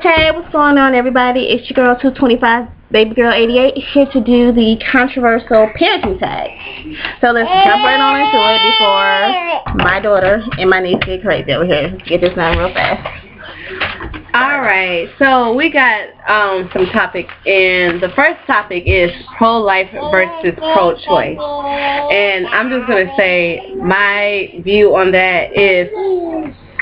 Hey, what's going on, everybody? It's your girl 225 Baby Girl 88 here to do the controversial parenting tag. So let's jump right on into it before my daughter and my niece get crazy over here. Let's get this done real fast. Alright, so we got some topics, and the first topic is pro-life versus pro-choice. And I'm just going to say my view on that is,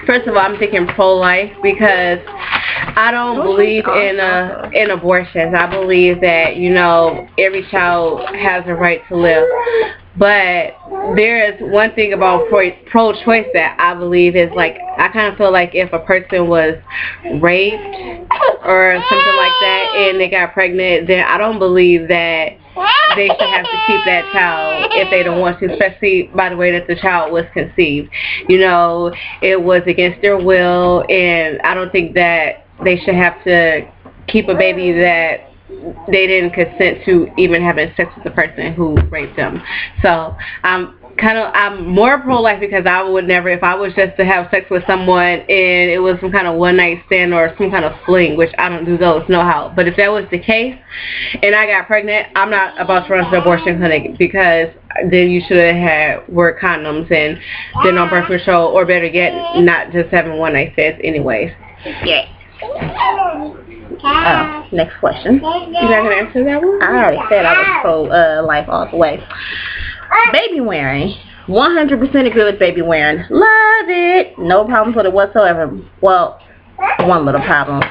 first of all, I'm thinking pro-life because I don't believe in abortions. I believe that, you know, every child has a right to live. But there is one thing about pro-choice that I believe is, like, I kind of feel like if a person was raped or something like that and they got pregnant, then I don't believe that they should have to keep that child if they don't want to, especially by the way that the child was conceived. You know, it was against their will, and I don't think that they should have to keep a baby that they didn't consent to even having sex with the person who raped them. So I'm more pro-life because I would never, if I was just to have sex with someone and it was some kind of one-night stand or some kind of fling, which I don't do those, no how. But if that was the case and I got pregnant, I'm not about to run to the abortion clinic, because then you should have wore condoms and been on birth control, or better yet, not just having one-night stands anyways. Yeah. Next question. You not gonna answer that one? I already said I was pro-life all the way. Baby wearing. 100% agree with baby wearing. Love it. No problems with it whatsoever. Well, one little problem.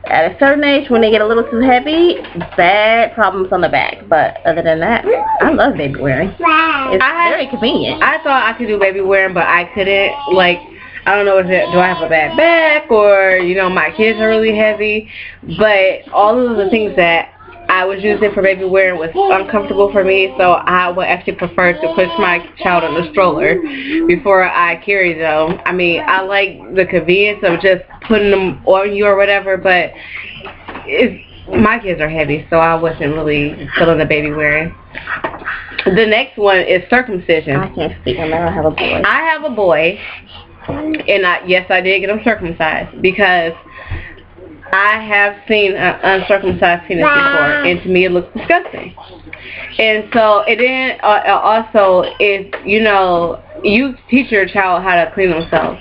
At a certain age, when they get a little too heavy, bad problems on the back. But other than that, I love baby wearing. It's very convenient. I thought I could do baby wearing, but I couldn't. Like, I don't know, do I have a bad back, or, you know, my kids are really heavy. But all of the things that I was using for baby wearing was uncomfortable for me, so I would actually prefer to push my child in the stroller before I carry them. I mean, I like the convenience of just putting them on you or whatever, but my kids are heavy, so I wasn't really feeling the baby wearing. The next one is circumcision. I can't speak on that. I have a boy. I have a boy, and yes, I did get him circumcised, because I have seen an uncircumcised penis before, and to me it looks disgusting. And so it then also is, you know, you teach your child how to clean themselves,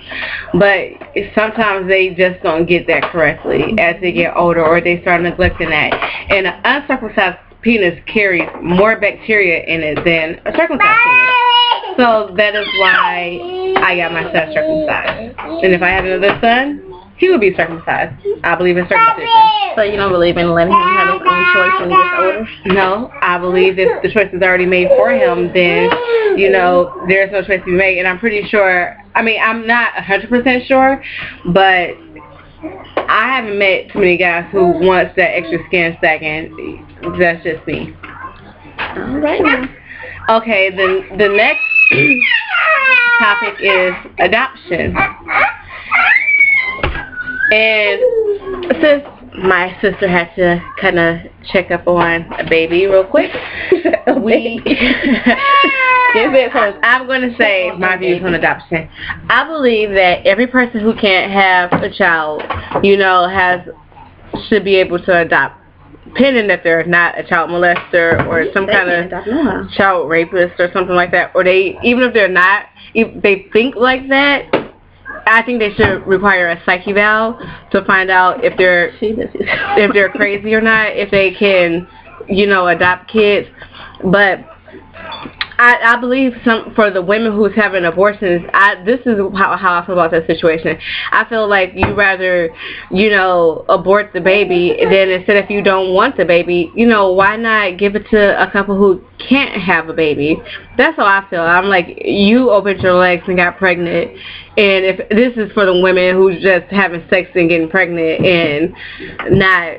but sometimes they just don't get that correctly as they get older, or they start neglecting that. And an uncircumcised penis carries more bacteria in it than a circumcised penis. So that is why I got my son circumcised. And if I had another son, he would be circumcised. I believe in circumcision. So you don't believe in letting him have his own choice when he gets older? No, I believe if the choice is already made for him, then, you know, there's no choice to be made. And I'm pretty sure, I mean, I'm not 100% sure, but I haven't met too many guys who wants that extra skin sagging. That's just me. All right now. Okay, the next topic is adoption. And since my sister had to kind of check up on a baby real quick, I'm going to say my views on adoption. I believe that every person who can't have a child, you know, should be able to adopt, depending that they're not a child molester or some kind of child rapist or something like that, or even if they're not, if they think like that, I think they should require a psyche eval to find out if they're crazy or not, if they can, you know, adopt kids. But I believe for the women who's having abortions, this is how I feel about that situation. I feel like you rather, you know, abort the baby, then instead if you don't want the baby, you know, why not give it to a couple who can't have a baby? That's how I feel. I'm like, you opened your legs and got pregnant, and if this is for the women who's just having sex and getting pregnant and not,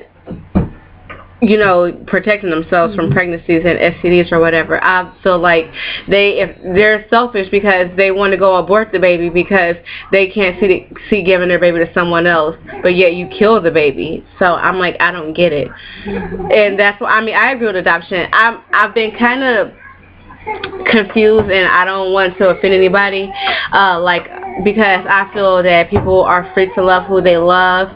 you know, protecting themselves from pregnancies and STDs or whatever. I feel like if they're selfish because they want to go abort the baby because they can't see giving their baby to someone else, but yet you kill the baby. So I'm like, I don't get it. And that's what I mean. I agree with adoption. I've been kind of confused, and I don't want to offend anybody, because I feel that people are free to love who they love.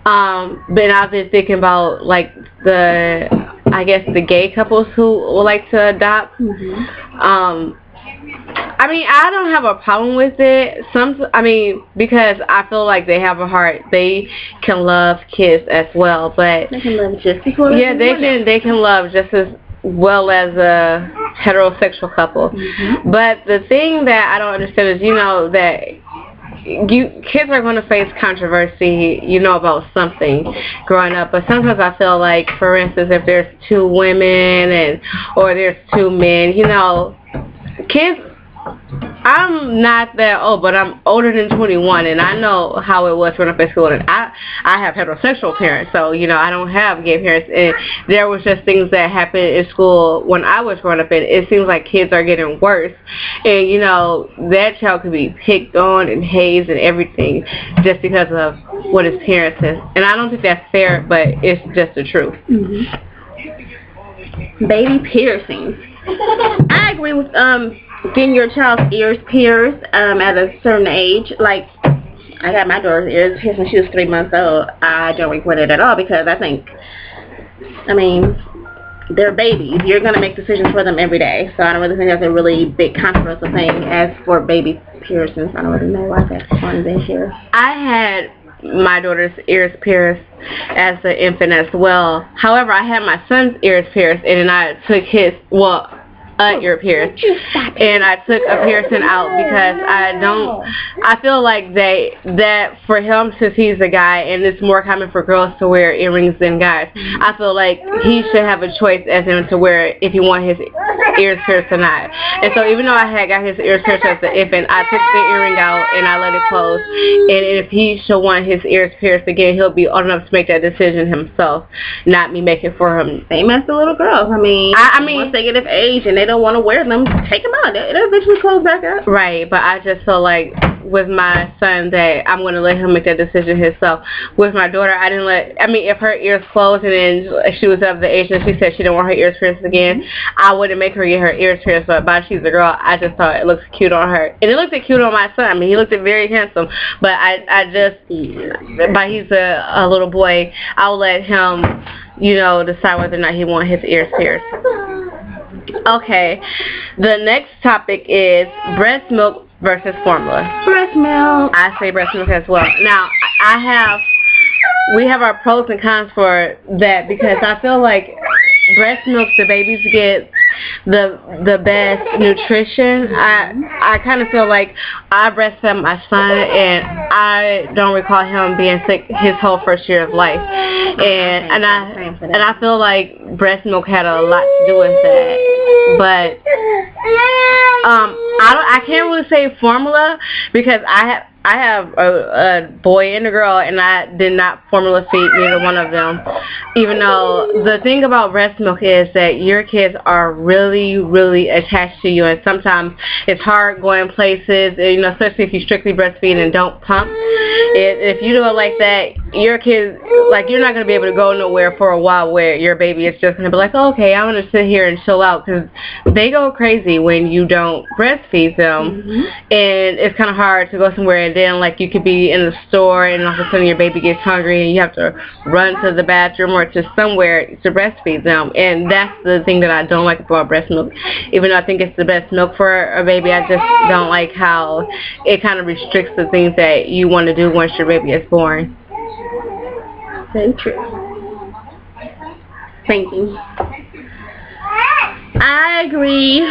But I've been thinking about like the gay couples who would like to adopt. I mean, I don't have a problem with it. Because I feel like they have a heart. They can love kids as well, but they can love just as well. Yeah, they can love just as well as a heterosexual couple. But the thing that I don't understand is, that kids are going to face controversy, about something growing up. But sometimes I feel like, for instance, if there's two women or there's two men, kids. I'm not that old, but I'm older than 21, and I know how it was growing up in school. And I have heterosexual parents, so I don't have gay parents. And there was just things that happened in school when I was growing up, and it seems like kids are getting worse. And that child could be picked on and hazed and everything just because of what his parents said. And I don't think that's fair, but it's just the truth. Baby piercings. I agree with getting your child's ears pierced at a certain age. Like, I got my daughter's ears pierced when she was 3 months old. I don't regret it at all because they're babies. You're going to make decisions for them every day. So I don't really think that's a really big controversial thing. As for baby piercings, I don't really know why that's on this here. I had my daughter's ears pierced as an infant as well. However, I had my son's ears pierced, and then I took his, ear pierced, and I took a piercing out because I feel like that for him, since he's a guy and it's more common for girls to wear earrings than guys, I feel like he should have a choice as him to wear if he want his ears pierced or not. And so even though I had got his ears pierced as an infant, I took the earring out and I let it close, and if he should want his ears pierced again, he'll be old enough to make that decision himself, not me making for him. Same as the little girls. I mean, once they get of age and they don't want to wear them, take them out. It'll eventually close back up. Right, but I just feel like with my son that I'm going to let him make that decision himself. With my daughter, if her ears closed and then she was of the age and she said she didn't want her ears pierced again, I wouldn't make her get her ears pierced, but she's a girl, I just thought it looks cute on her. And it looked cute on my son. He looked very handsome, but but he's a little boy, I'll let him, decide whether or not he wants his ears pierced. Okay, the next topic is breast milk versus formula. Breast milk. I say breast milk as well. Now, we have our pros and cons for that because I feel like breast milk, the babies get the best nutrition. I kind of feel like I breastfed my son, and I don't recall him being sick his whole first year of life. And I feel like breast milk had a lot to do with that. But I can't really say formula because I have a boy and a girl, and I did not formula feed neither one of them. Even though the thing about breast milk is that your kids are really, really attached to you, and sometimes it's hard going places, especially if you strictly breastfeed and don't pump. If you do it like that, your kids, you're not going to be able to go nowhere for a while where your baby is just going to be like, oh, okay, I'm going to sit here and chill out, because they go crazy when you don't breastfeed them. And it's kind of hard to go somewhere and then you could be in the store and all of a sudden your baby gets hungry and you have to run to the bathroom or to somewhere to breastfeed them. And that's the thing that I don't like about breast milk. Even though I think it's the best milk for a baby, I just don't like how it kind of restricts the things that you want to do once your baby is born. Very true. Spanking. I agree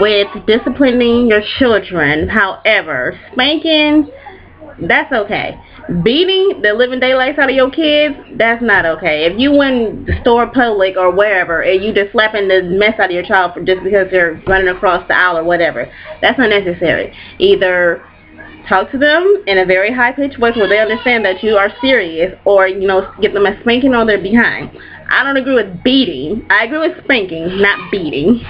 with disciplining your children. However, spanking, that's okay. Beating the living daylights out of your kids, that's not okay. If you in the store, public, or wherever, and you just slapping the mess out of your child just because they're running across the aisle or whatever, that's unnecessary. Either talk to them in a very high-pitched voice where they understand that you are serious, or, get them a spanking on their behind. I don't agree with beating. I agree with spanking, not beating.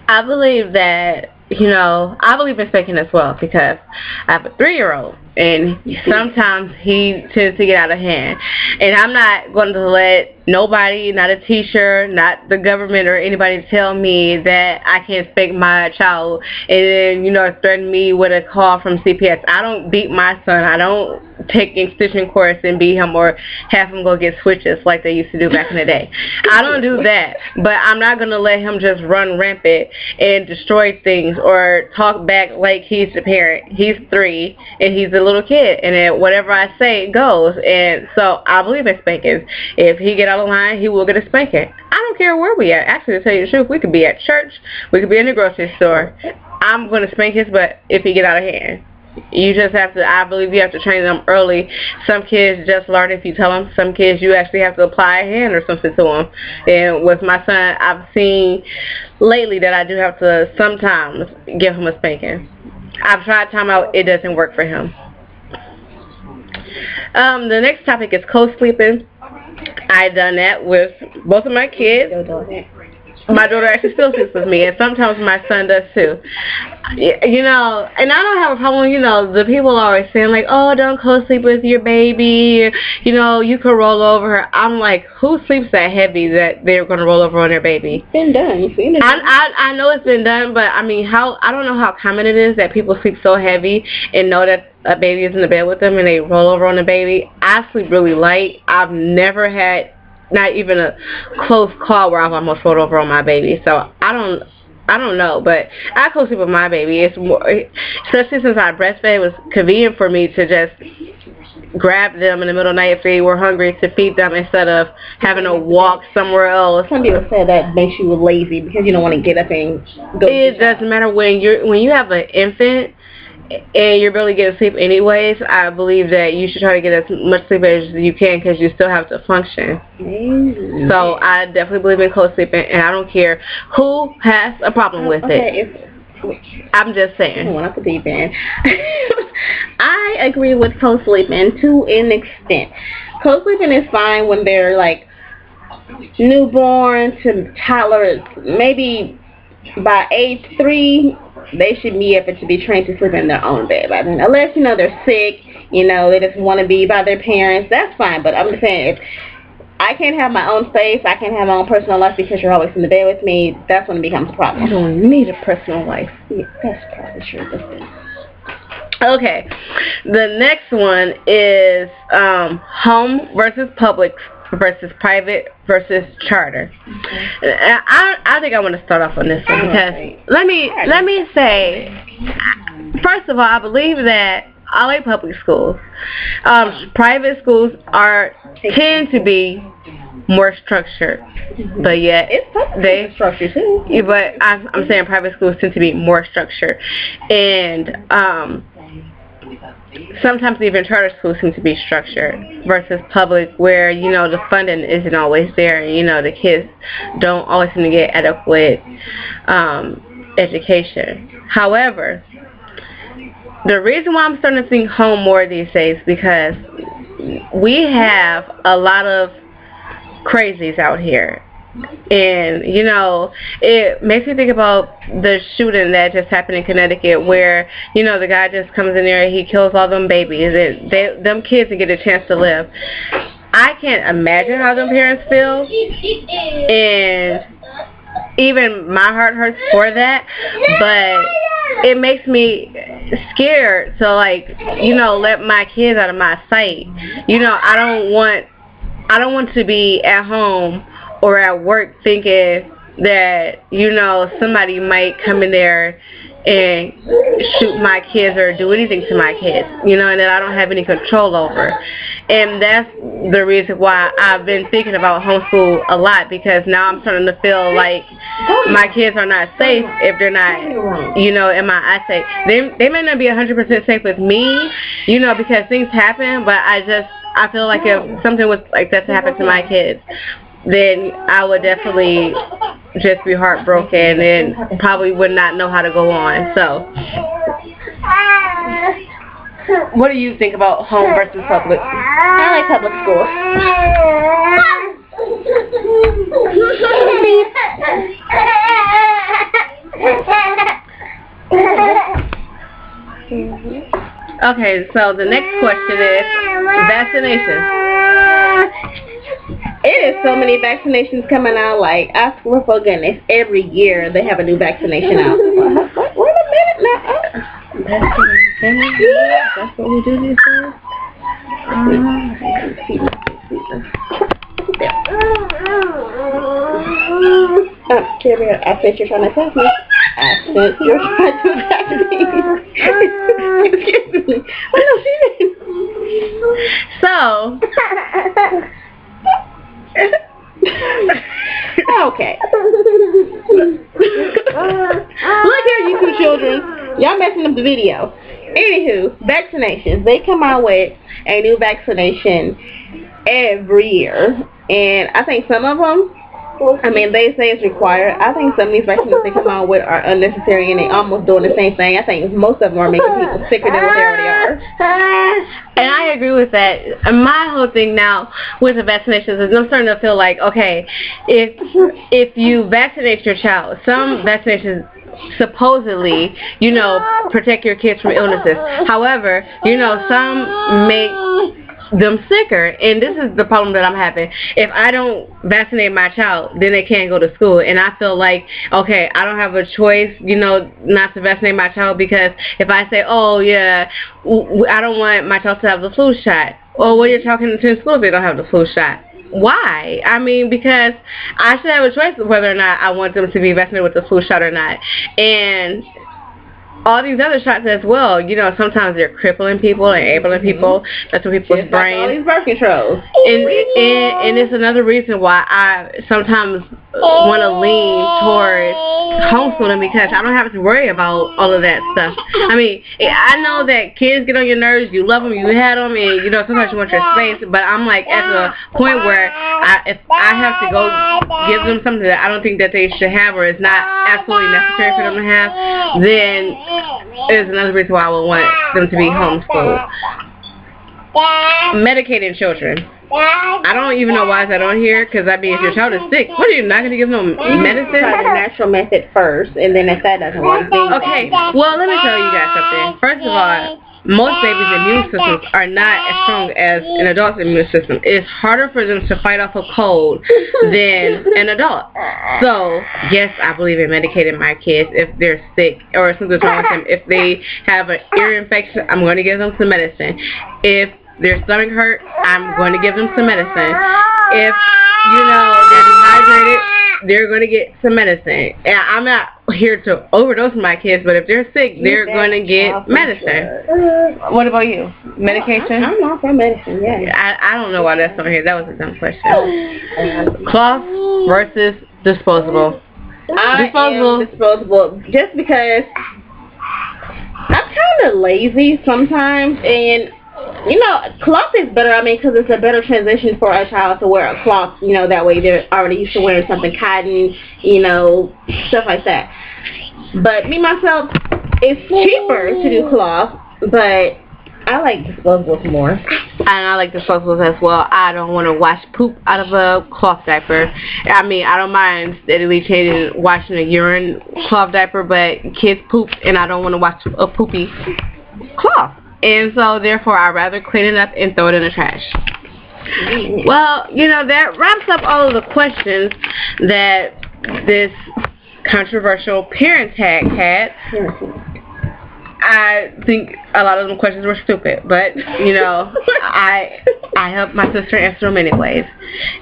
I believe that, I believe in spanking as well because I have a 3-year-old. and sometimes he tends to get out of hand. And I'm not going to let nobody, not a teacher, not the government or anybody, tell me that I can't spank my child and then, you know, threaten me with a call from CPS. I don't beat my son. I don't take extension course and beat him or have him go get switches like they used to do back in the day. I don't do that, but I'm not going to let him just run rampant and destroy things or talk back like he's the parent. He's 3 and he's a little kid, and then whatever I say it goes. And so I believe in spankings. If he get out of line, he will get a spanking. I don't care where we at. Actually, to tell you the truth, we could be at church, we could be in the grocery store. I'm going to spank his butt if he get out of hand. You just have to, I believe you have to train them early. Some kids just learn if you tell them. Some kids you actually have to apply a hand or something to them. And with my son, I've seen lately that I do have to sometimes give him a spanking. I've tried timeout. It doesn't work for him. The next topic is co-sleeping. I've done that with both of my kids. My daughter actually still sleeps with me, and sometimes my son does too. You know, and I don't have a problem, you know, the people are always saying like, oh, don't co-sleep with your baby, you know, you could roll over her. I'm like, who sleeps that heavy that they're going to roll over on their baby? It's been done. You've seen it. I know it's been done, but I mean, I don't know how common it is that people sleep so heavy and know that a baby is in the bed with them and they roll over on the baby. I sleep really light. I've never had not even a close call where I've almost rolled over on my baby. So I don't know, but I co-sleep with my baby. It's more, especially since I breastfed, it was convenient for me to just grab them in the middle of the night if they were hungry to feed them instead of having to walk somewhere else. Some people say that makes you lazy because you don't want to get up and go. It doesn't matter when you have an infant and you're barely getting sleep anyways. I believe that you should try to get as much sleep as you can because you still have to function. Mm-hmm. So I definitely believe in co-sleeping, and I don't care who has a problem with it. I'm just saying. I want to deep in. I agree with co-sleeping to an extent. Co-sleeping is fine when they're like newborn to toddlers. Maybe by age 3, they should be able to be trained to sleep in their own bed. I mean, unless, you know, they're sick, you know, they just want to be by their parents, that's fine. But I'm just saying, if I can't have my own space, I can't have my own personal life because you're always in the bed with me, that's when it becomes a problem. You don't need a personal life. Yeah, that's probably true. Okay, the next one is home versus public versus private versus charter. Okay. I think I want to start off on this one because let me say, first of all, I believe that I like public schools. Private schools tend to be more structured, but yet it's structured too. But I'm saying private schools tend to be more structured, and sometimes even charter schools seem to be structured versus public, where, you know, the funding isn't always there, and, you know, the kids don't always seem to get adequate education. However, the reason why I'm starting to think home more these days is because we have a lot of crazies out here. And, you know, it makes me think about the shooting that just happened in Connecticut where, you know, the guy just comes in there and he kills all them babies. Them kids get a chance to live. I can't imagine how them parents feel. And even my heart hurts for that. But it makes me scared to, like, you know, let my kids out of my sight. You know, I don't want to be at home or at work thinking that, you know, somebody might come in there and shoot my kids or do anything to my kids, you know, and that I don't have any control over. And that's the reason why I've been thinking about homeschool a lot, because now I'm starting to feel like my kids are not safe if they're not, you know, in my eyesight. They may not be 100% safe with me, you know, because things happen, but I feel like if something was like that to happen to my kids, then I would definitely just be heartbroken and probably would not know how to go on. So, what do you think about home versus public? I like public schools. Okay, so the next question is vaccination. It is so many vaccinations coming out. Like, I swear for goodness, every year they have a new vaccination out. Wait a minute now. That's what we do these days. I think you're trying to test me. I think you're trying to test me. Excuse me. Oh, no, she didn't. So, okay. Look here, you two children. Y'all messing up the video. Anywho, vaccinations. They come out with a new vaccination every year. And I think some of them, I mean, they say it's required. I think some of these vaccines they come out with are unnecessary and they almost doing the same thing. I think most of them are making people sicker than what they already are. And I agree with that. And my whole thing now with the vaccinations is I'm starting to feel like, okay, if you vaccinate your child, some vaccinations supposedly, you know, protect your kids from illnesses. However, you know, some make them sicker, and this is the problem that I'm having. If I don't vaccinate my child, then they can't go to school, and I feel like, okay, I don't have a choice, you know, not to vaccinate my child, because if I say, oh yeah, I don't want my child to have the flu shot, or well, you're talking to school if they don't have the flu shot. Why? I mean, because I should have a choice of whether or not I want them to be vaccinated with the flu shot or not. And all these other shots as well, you know, sometimes they're crippling people and enabling people. That's what people's brains. All these birth controls. And it's another reason why I sometimes want to lean towards homeschooling, because I don't have to worry about all of that stuff. I mean, I know that kids get on your nerves. You love them, you had them, and you know sometimes you want your space. But I'm like at the point where if I have to go give them something that I don't think that they should have, or it's not absolutely necessary for them to have, then is another reason why I would want them to be homeschooled. Medicating children. I don't even know why is that on here, because I mean, if your child is sick, what are you not going to give them medicine? Try the natural method first, and then if that doesn't work, then okay. Well, let me tell you guys something. First of all, most babies' immune systems are not as strong as an adult's immune system. It's harder for them to fight off a cold than an adult. So, yes, I believe in medicating my kids if they're sick or something's wrong with them. If they have an ear infection, I'm going to give them some medicine. If their stomach hurt, I'm going to give them some medicine. If, you know, they're dehydrated, they're going to get some medicine. And I'm not here to overdose my kids, but if they're sick, they're going to get medicine. What about you? Medication? I'm not for medicine, yeah. I don't know why that's on here. That was a dumb question. Cloth versus disposable. Disposable. Just because I'm kind of lazy sometimes, and you know, cloth is better, I mean, because it's a better transition for a child to wear a cloth, you know, that way they're already used to wearing something cotton, you know, stuff like that. But me, myself, it's cheaper to do cloth, but I like disposables more. And I like disposables as well. I don't want to wash poop out of a cloth diaper. I mean, I don't mind steadily changing, washing a urine cloth diaper, but kids poop, and I don't want to wash a poopy cloth. And so, therefore, I'd rather clean it up and throw it in the trash. Well, you know, that wraps up all of the questions that this controversial parent tag had. I think a lot of them questions were stupid, but, you know, I helped my sister answer them anyways.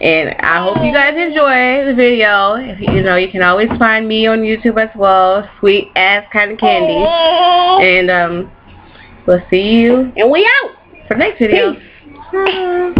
And I hope you guys enjoy the video. If, you know, you can always find me on YouTube as well, Sweet Ass Kind of Candy. And, we'll see you, and we out for the next video. Peace.